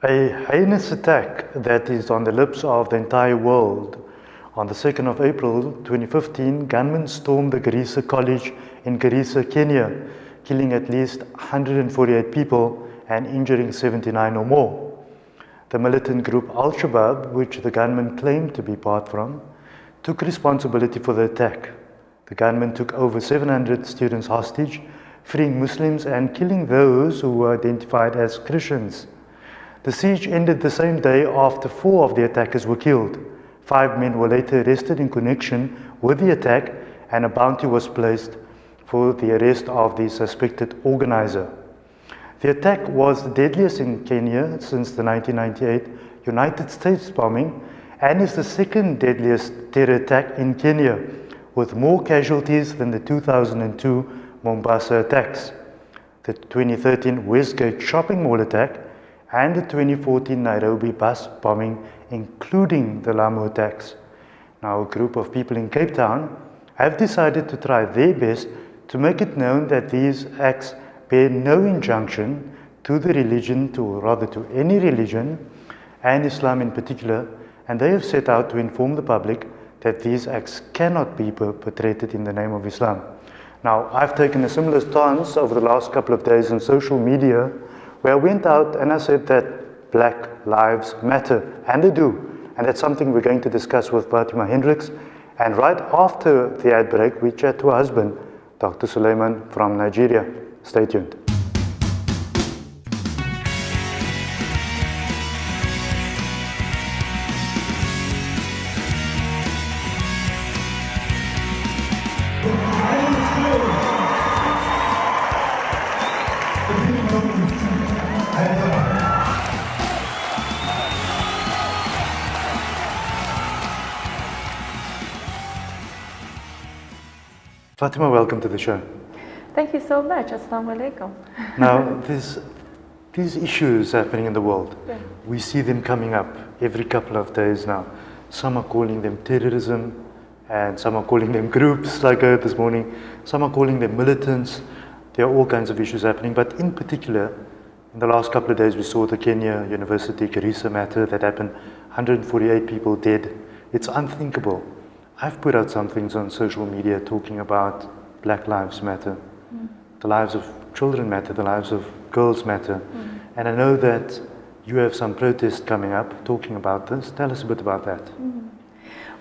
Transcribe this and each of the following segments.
A heinous attack that is on the lips of the entire world. On the 2nd of April 2015, gunmen stormed the Garissa College in Garissa, Kenya, killing at least 148 people and injuring 79 or more. The militant group Al-Shabaab, which the gunmen claimed to be part from, took responsibility for the attack. The gunmen took over 700 students hostage, freeing Muslims and killing those who were identified as Christians. The siege ended the same day after 4 of the attackers were killed. 5 men were later arrested in connection with the attack, and a bounty was placed for the arrest of the suspected organizer. The attack was the deadliest in Kenya since the 1998 United States bombing and is the second deadliest terror attack in Kenya, with more casualties than the 2002 Mombasa attacks, the 2013 Westgate shopping mall attack, and the 2014 Nairobi bus bombing, including the Lamu attacks. Now, a group of people in Cape Town have decided to try their best to make it known that these acts bear no injunction to the religion, or rather to any religion, and Islam in particular, and they have set out to inform the public that these acts cannot be perpetrated in the name of Islam. Now, I've taken a similar stance over the last couple of days on social media, where I went out and I said that Black Lives Matter, and they do. And that's something we're going to discuss with Fatima Hendricks. And right after the ad break, we chat to her husband, Dr. Sulaiman from Nigeria. Stay tuned. Fatima, welcome to the show. Thank you so much. Assalamu alaikum. Now, these issues happening in the world, we see them coming up every couple of days now. Some are calling them terrorism, and some are calling them groups, like I heard this morning. Some are calling them militants. There are all kinds of issues happening, but in particular, in the last couple of days, we saw the Kenya University Garissa matter that happened, 148 people dead. It's unthinkable. I've put out some things on social media talking about Black Lives Matter. The lives of children matter, the lives of girls matter. And I know that you have some protests coming up talking about this. Tell us a bit about that.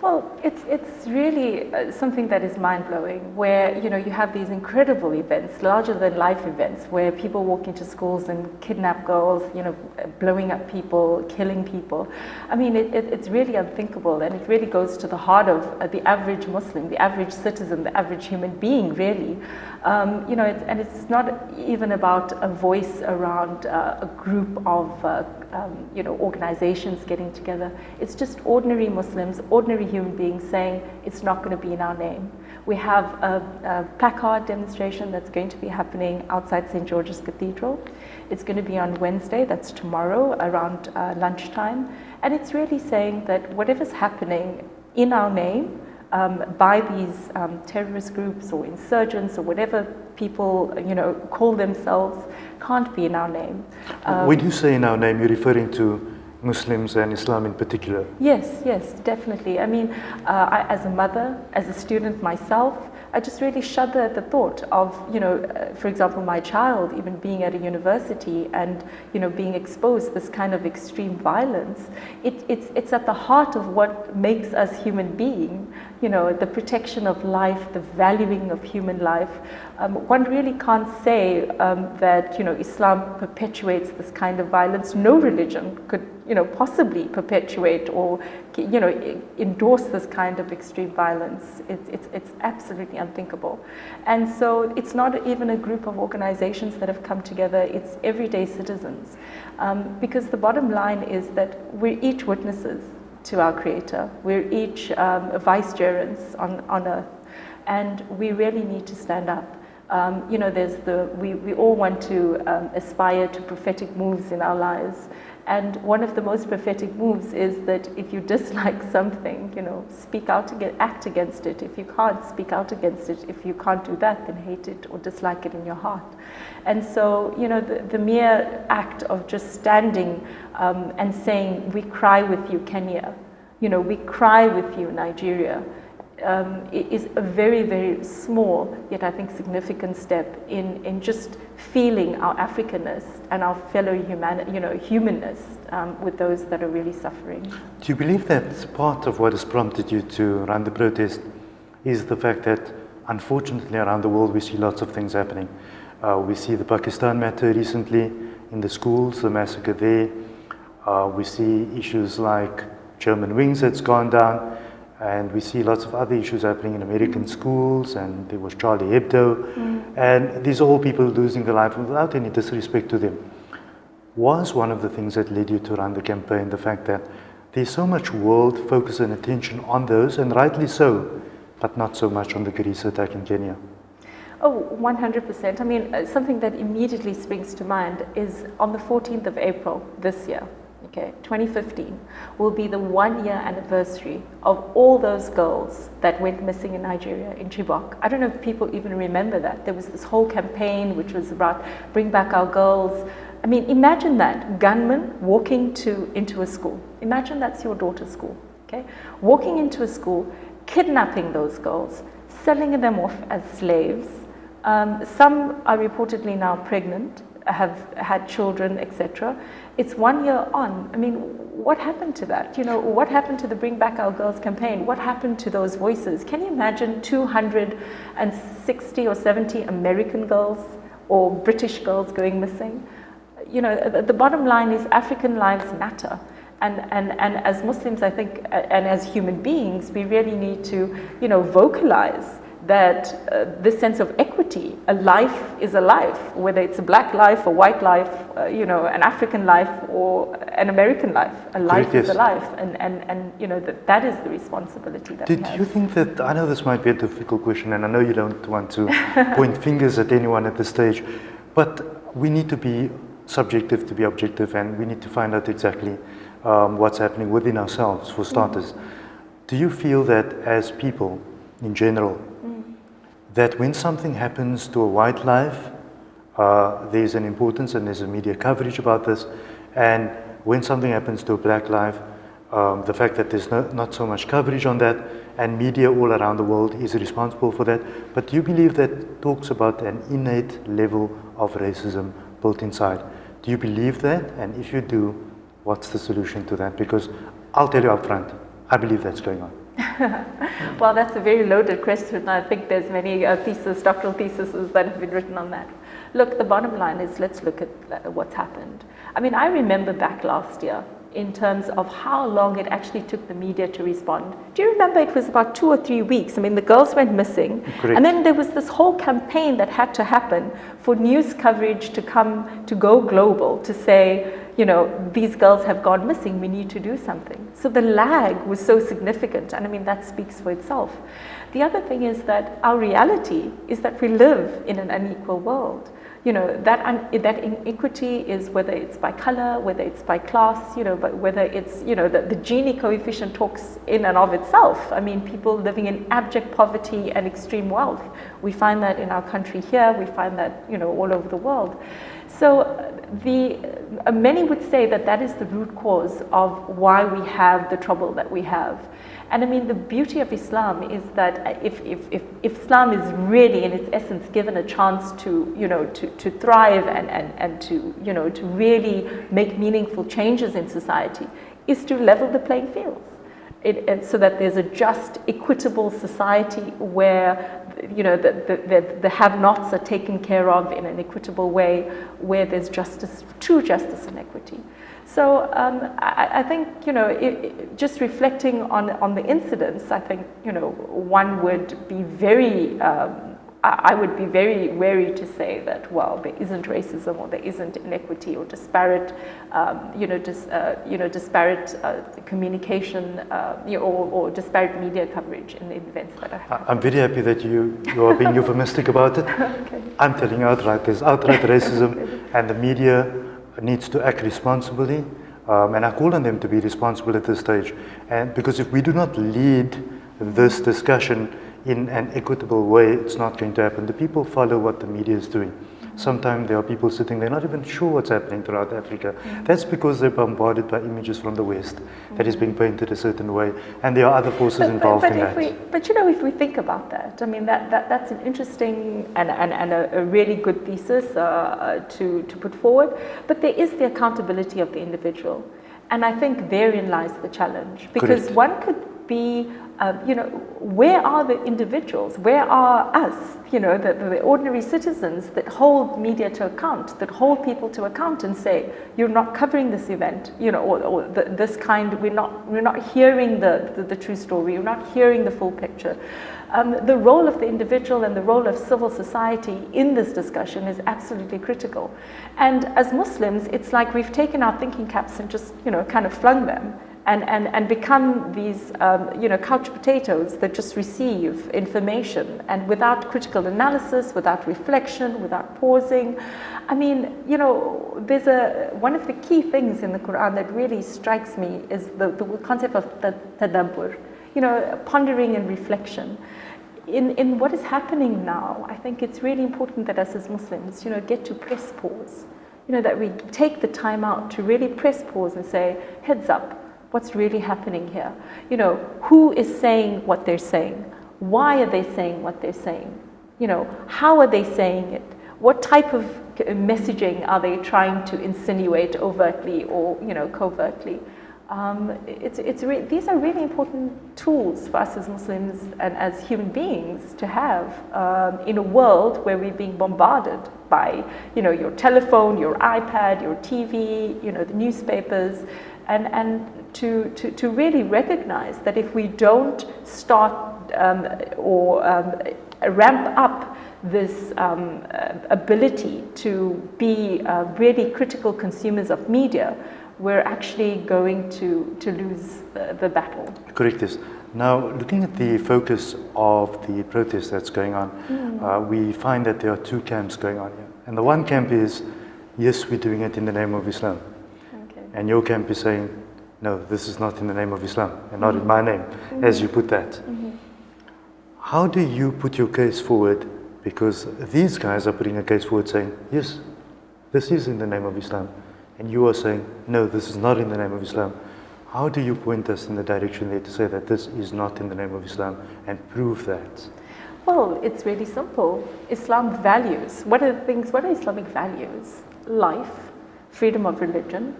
Well, it's really something that is mind-blowing, where you have these incredible events, larger-than-life events, where people walk into schools and kidnap girls, blowing up people, killing people. I mean, it's really unthinkable, and it really goes to the heart of the average Muslim, the average citizen, the average human being, really. And it's not even about a voice around a group of organizations getting together. It's just ordinary Muslims, ordinary human beings saying it's not going to be in our name. We have a placard demonstration that's going to be happening outside St. George's Cathedral. It's going to be on Wednesday, that's tomorrow, around lunchtime. And it's really saying that whatever's happening in our name, by these terrorist groups or insurgents or whatever people call themselves, can't be in our name. When you say in our name, you're referring to Muslims and Islam in particular? Yes, definitely. I mean, as a mother, as a student myself, I just really shudder at the thought of, for example, my child even being at a university and, being exposed to this kind of extreme violence. It's at the heart of what makes us human being, the protection of life, the valuing of human life. One really can't say that, Islam perpetuates this kind of violence. No religion could, possibly perpetuate or, endorse this kind of extreme violence. It's absolutely unthinkable. And so it's not even a group of organizations that have come together, it's everyday citizens. Because the bottom line is that we're each witnesses to our Creator. We're each vicegerents on earth, and we really need to stand up. There's we all want to aspire to prophetic moves in our lives, And one of the most prophetic moves is that if you dislike something, speak out, act against it. If you can't, speak out against it. If you can't do that, then hate it or dislike it in your heart. And so, the mere act of just standing and saying, we cry with you, Kenya, we cry with you, Nigeria, is a very, very small, yet I think significant step in just feeling our Africanness and our fellow humanness with those that are really suffering. Do you believe that part of what has prompted you to run the protest is the fact that, unfortunately, around the world we see lots of things happening? We see the Pakistan matter recently in the schools, the massacre there. We see issues like German wings that's gone down. And we see lots of other issues happening in American schools, and there was Charlie Hebdo. And these are all people losing their life without any disrespect to them. Was one of the things that led you to run the campaign the fact that there's so much world focus and attention on those, and rightly so, but not so much on the Garissa attack in Kenya? Oh, 100%. I mean, something that immediately springs to mind is on the 14th of April this year. 2015 will be the 1-year anniversary of all those girls that went missing in Nigeria, in Chibok. I don't know if people even remember that. There was this whole campaign which was about bring back our girls. I mean, imagine that, gunmen walking into a school. Imagine that's your daughter's school, walking into a school, kidnapping those girls, selling them off as slaves. Some are reportedly now pregnant, have had children, etc. It's 1 year on. I mean, what happened to that? What happened to the Bring Back Our Girls campaign? What happened to those voices? Can you imagine 260 or 70 American girls or British girls going missing? The bottom line is African lives matter. And as Muslims, I think, and as human beings, we really need to, vocalize that this sense of equity. A life is a life, whether it's a black life, a white life, an African life, or an American life. A life is a life, and that is the responsibility that we have. Do you think that, I know this might be a difficult question, and I know you don't want to point fingers at anyone at this stage, but we need to be subjective to be objective, and we need to find out exactly what's happening within ourselves, for starters. Do you feel that as people, in general, that when something happens to a white life, there's an importance and there's a media coverage about this, and when something happens to a black life, the fact that there's not so much coverage on that, and media all around the world is responsible for that? But do you believe that talks about an innate level of racism built inside? Do you believe that? And if you do, what's the solution to that? Because I'll tell you up front, I believe that's going on. Well, that's a very loaded question. I think there's many doctoral theses that have been written on that. Look, the bottom line is, let's look at what's happened. I mean, I remember back last year in terms of how long it actually took the media to respond. Do you remember it was about 2 or 3 weeks? I mean, the girls went missing. Correct. And then there was this whole campaign that had to happen for news coverage to go global, to say, these girls have gone missing, we need to do something. So the lag was so significant, and I mean, that speaks for itself. The other thing is that our reality is that we live in an unequal world. That inequity is whether it's by color, whether it's by class, but whether it's, the Gini coefficient talks in and of itself. I mean, people living in abject poverty and extreme wealth. We find that in our country here, we find that, all over the world. So many would say that is the root cause of why we have the trouble that we have. And I mean, the beauty of Islam is that if Islam is really, in its essence, given a chance to thrive and to really make meaningful changes in society, is to level the playing fields. So that there's a just, equitable society where the have-nots are taken care of in an equitable way, where there's justice, true justice and equity. So I think, just reflecting on the incidents, I think, one would be very, I would be very wary to say that, well, there isn't racism or there isn't inequity or disparate, disparate communication, or disparate media coverage in the events that are happening. I'm very happy that you are being euphemistic about it. Okay. I'm telling you outright, there's outright racism, and the media needs to act responsibly. And I call on them to be responsible at this stage. And because if we do not lead this discussion in an equitable way, it's not going to happen. The people follow what the media is doing. Sometimes there are people sitting, they're not even sure what's happening throughout Africa. That's because they're bombarded by images from the West that is being painted a certain way, and there are other forces involved in that. But you know, if we think about that, I mean, that's an interesting and a really good thesis to put forward, but there is the accountability of the individual. And I think therein lies the challenge, because Correct. one could be, you know, where are the individuals? Where are us, you know, the ordinary citizens that hold media to account, that hold people to account and say, you're not covering this event, you know, or this kind, we're not hearing the true story, we're not hearing the full picture. The role of the individual and the role of civil society in this discussion is absolutely critical. And as Muslims, it's like we've taken our thinking caps and just, you know, kind of flung them and become these, you know, couch potatoes that just receive information and without critical analysis, without reflection, without pausing. I mean, you know, there's one of the key things in the Quran that really strikes me is the concept of tadabbur, you know, pondering and reflection. In what is happening now, I think it's really important that us as Muslims, you know, get to press pause. You know, that we take the time out to really press pause and say, heads up, what's really happening here? You know, who is saying what they're saying? Why are they saying what they're saying? You know, how are they saying it? What type of messaging are they trying to insinuate overtly or, you know, covertly? These are really important tools for us as Muslims and as human beings to have in a world where we're being bombarded by, you know, your telephone, your iPad, your TV, you know, the newspapers, and to really recognize that if we don't start ramp up this ability to be really critical consumers of media, we're actually going to lose the battle. Correct. Yes. Now, looking at the focus of the protest that's going on, we find that there are two camps going on here. And the one camp is, yes, we're doing it in the name of Islam. Okay. And your camp is saying, no, this is not in the name of Islam, and not in my name, as you put that. How do you put your case forward? Because these guys are putting a case forward saying, yes, this is in the name of Islam. And you are saying, no, this is not in the name of Islam. How do you point us in the direction there to say that this is not in the name of Islam and prove that? Well, it's really simple. Islam values. What are Islamic values? Life, freedom of religion,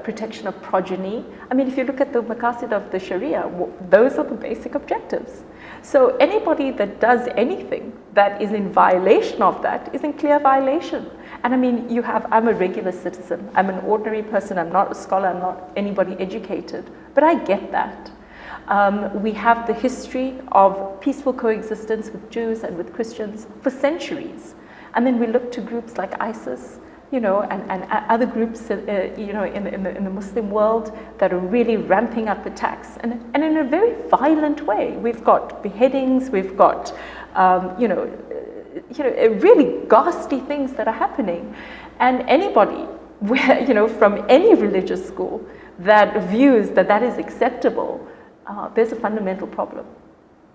protection of progeny. I mean, if you look at the maqasid of the Sharia, those are the basic objectives. So anybody that does anything that is in violation of that is in clear violation. And I mean, I'm a regular citizen, I'm an ordinary person, I'm not a scholar, I'm not anybody educated, but I get that. We have the history of peaceful coexistence with Jews and with Christians for centuries. And then we look to groups like ISIS, you know, and other groups, you know, in the Muslim world that are really ramping up attacks, and in a very violent way. We've got beheadings, we've got, you know, really ghastly things that are happening. And anybody, you know, from any religious school that views that is acceptable, there's a fundamental problem.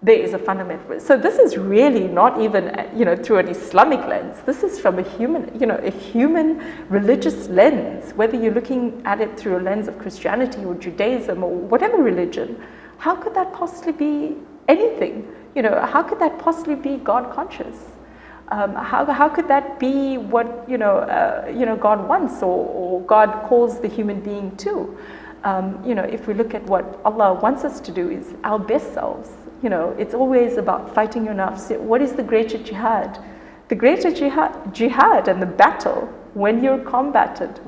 There is a fundamental. So this is really not even, you know, through an Islamic lens. This is from a human, you know, a human religious lens. Whether you're looking at it through a lens of Christianity or Judaism or whatever religion, how could that possibly be anything? You know, how could that possibly be God conscious? How could that be what you know God wants or God calls the human being to? You know, if we look at what Allah wants us to do is our best selves. You know, it's always about fighting your nafs. What is the greater jihad? The greater jihad and the battle, when you're combated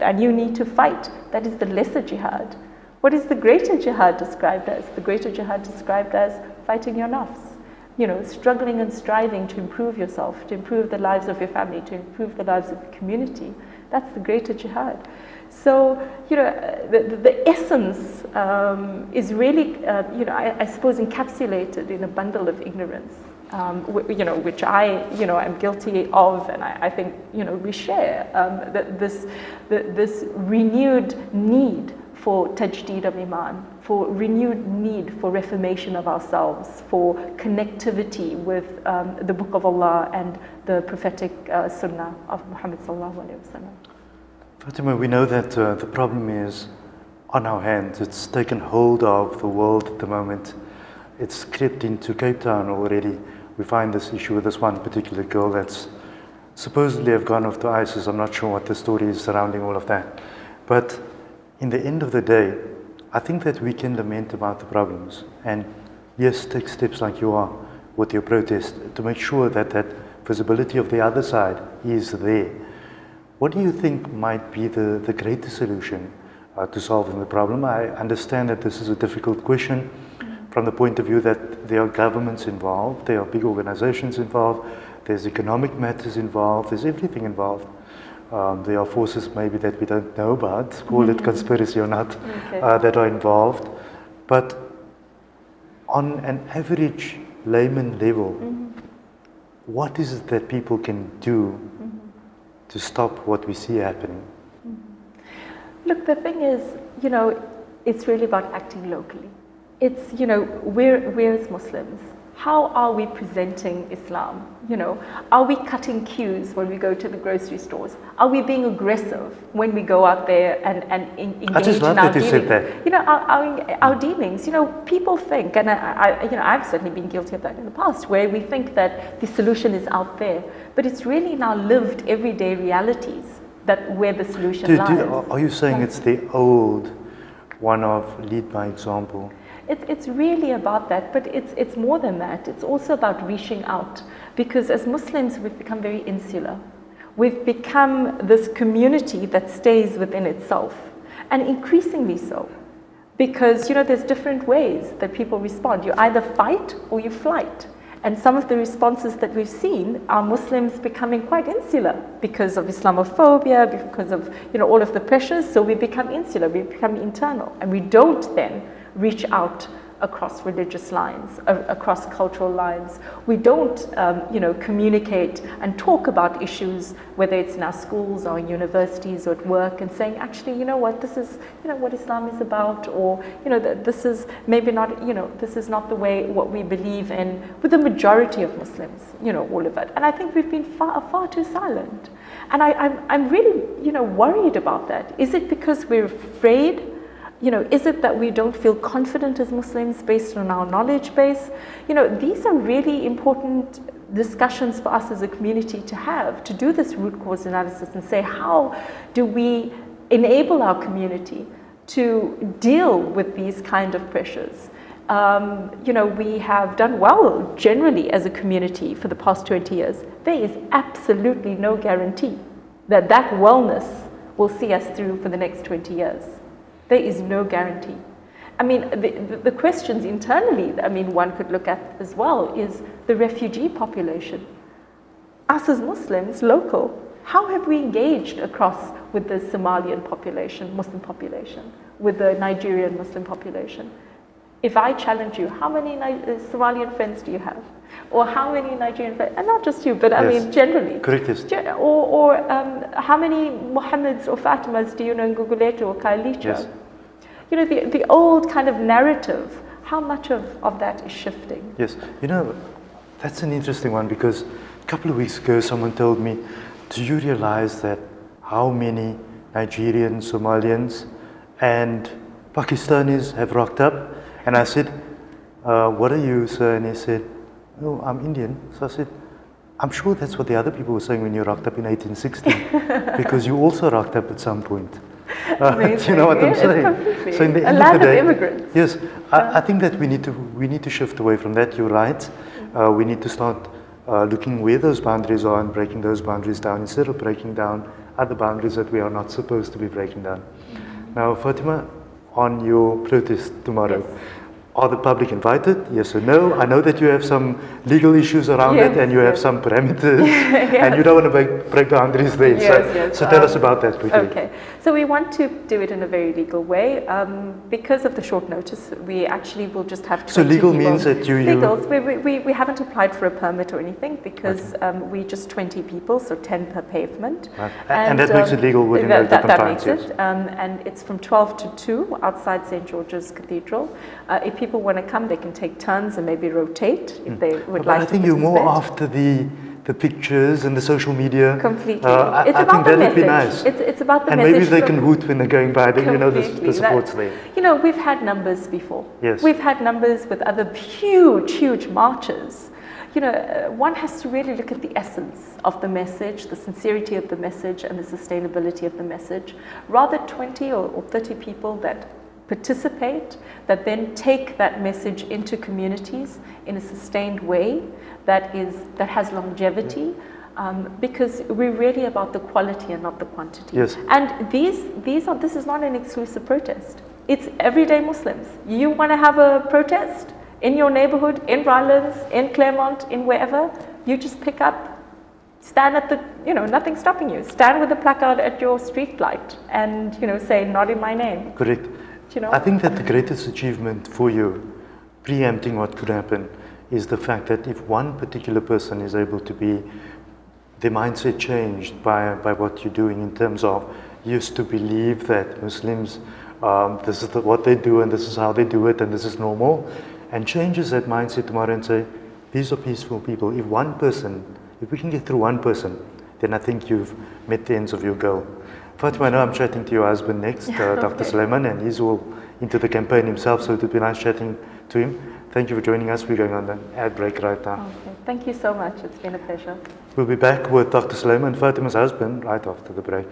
and you need to fight, that is the lesser jihad. What is the greater jihad described as? The greater jihad described as fighting your nafs. You know, struggling and striving to improve yourself, to improve the lives of your family, to improve the lives of the community. That's the greater jihad. So, you know, the essence is really, you know, I suppose encapsulated in a bundle of ignorance. which I, am guilty of, and I think, we share this renewed need for tajdeed of iman, for renewed need for reformation of ourselves, for connectivity with the Book of Allah and the prophetic sunnah of Muhammad sallallahu alaihi wasallam. Fatima, we know that the problem is on our hands. It's taken hold of the world at the moment. It's crept into Cape Town already. We find this issue with this one particular girl that's supposedly have gone off to ISIS. I'm not sure what the story is surrounding all of that. But in the end of the day, I think that we can lament about the problems and yes, take steps like you are with your protest to make sure that that visibility of the other side is there. What do you think might be the greatest solution to solving the problem? I understand that this is a difficult question from the point of view that there are governments involved, there are big organizations involved, there's economic matters involved, there's everything involved. There are forces maybe that we don't know about, call it conspiracy or not, that are involved. But on an average layman level, what is it that people can do to stop what we see happening? Look, the thing is, it's really about acting locally. It's, we're as Muslims, how are we presenting Islam? Are we cutting queues when we go to the grocery stores? Are we being aggressive when we go out there and engage I just love in our that you dealings? said that. Our dealings, people think, and I've certainly been guilty of that in the past, where we think that the solution is out there, but it's really in our lived everyday realities that where the solution lies. Are you saying it's the old one of lead by example? It's really about that, but it's more than that. It's also about reaching out, because as Muslims we've become very insular. We've become this community that stays within itself, and increasingly so, because there's different ways that people respond. You either fight or you flight. And some of the responses that we've seen are Muslims becoming quite insular because of Islamophobia, because of all of the pressures. So we become insular, we become internal, and we don't then reach out across religious lines, across cultural lines. We don't, communicate and talk about issues, whether it's in our schools or universities or at work, and saying, actually, this is, what Islam is about, or, this is maybe not, this is not the way, what we believe in, with the majority of Muslims, all of it. And I think we've been far too silent. And I'm really, worried about that. Is it because we're afraid? Is it that we don't feel confident as Muslims based on our knowledge base? These are really important discussions for us as a community to have, to do this root cause analysis and say, how do we enable our community to deal with these kind of pressures? We have done well generally as a community for the past 20 years. There is absolutely no guarantee that that wellness will see us through for the next 20 years. There is no guarantee. I mean, the questions internally, one could look at as well is the refugee population. Us as Muslims, local, how have we engaged across with the Somalian population, Muslim population, with the Nigerian Muslim population? If I challenge you, how many Somalian friends do you have? Or how many Nigerian friends, and not just you, but generally. Correct. Or how many Muhammads or Fatimas do you know in Guguletu or Kailicha? Yes. The old kind of narrative, how much of that is shifting? Yes, that's an interesting one, because a couple of weeks ago someone told me, do you realize that how many Nigerians, Somalians and Pakistanis have rocked up? And I said, what are you, sir? And he said, oh, I'm Indian. So I said, I'm sure that's what the other people were saying when you rocked up in 1860, because you also rocked up at some point. Do you know what I'm saying? Completely. So in the a end land of the day, immigrants. Yes, I think that we need to shift away from that. You're right. We need to start looking where those boundaries are and breaking those boundaries down instead of breaking down other boundaries that we are not supposed to be breaking down. Now, Fatima, on your protest tomorrow, Are the public invited? Yes or no? I know that you have some legal issues around Yes, it, and you have yes. some parameters, Yes. and you don't want to break boundaries there. Yes. So tell us about that quickly. Okay, so we want to do it in a very legal way. Because of the short notice, we actually will just have 20 So legal people. means that you... Legals, we haven't applied for a permit or anything because we just 20 people, so 10 per pavement. Right. And that makes it legal within the confines. That makes it, and it's from 12 to 2 outside St. George's Cathedral. If people want to come, they can take turns and maybe rotate if they would like to. I think you're more after the pictures and the social media. Completely. It's about I think the that'd message. be nice. It's about the and message. And maybe they can hoot when they're going by, then you know the support's there. You know, we've had numbers before. Yes. We've had numbers with other huge marches. You know, one has to really look at the essence of the message, the sincerity of the message, and the sustainability of the message. Rather 20 or 30 people that participate, that then take that message into communities in a sustained way that has longevity, because we're really about the quality and not the quantity. Yes. And this is not an exclusive protest. It's everyday Muslims. You want to have a protest in your neighborhood, in Rylands, in Claremont, in wherever, you just pick up, stand at the, nothing's stopping you. Stand with a placard at your street light and, say, not in my name. Correct. I think that the greatest achievement for you, preempting what could happen, is the fact that if one particular person is able to be, their mindset changed by what you're doing in terms of used to believe that Muslims, this is what they do and this is how they do it and this is normal, and changes that mindset tomorrow and say, these are peaceful people. If we can get through one person, then I think you've met the ends of your goal. Fatima, I know I'm chatting to your husband next, Dr. Sulaiman, and he's all into the campaign himself, so it would be nice chatting to him. Thank you for joining us. We're going on the ad break right now. Okay. Thank you so much. It's been a pleasure. We'll be back with Dr. Sulaiman, Fatima's husband, right after the break.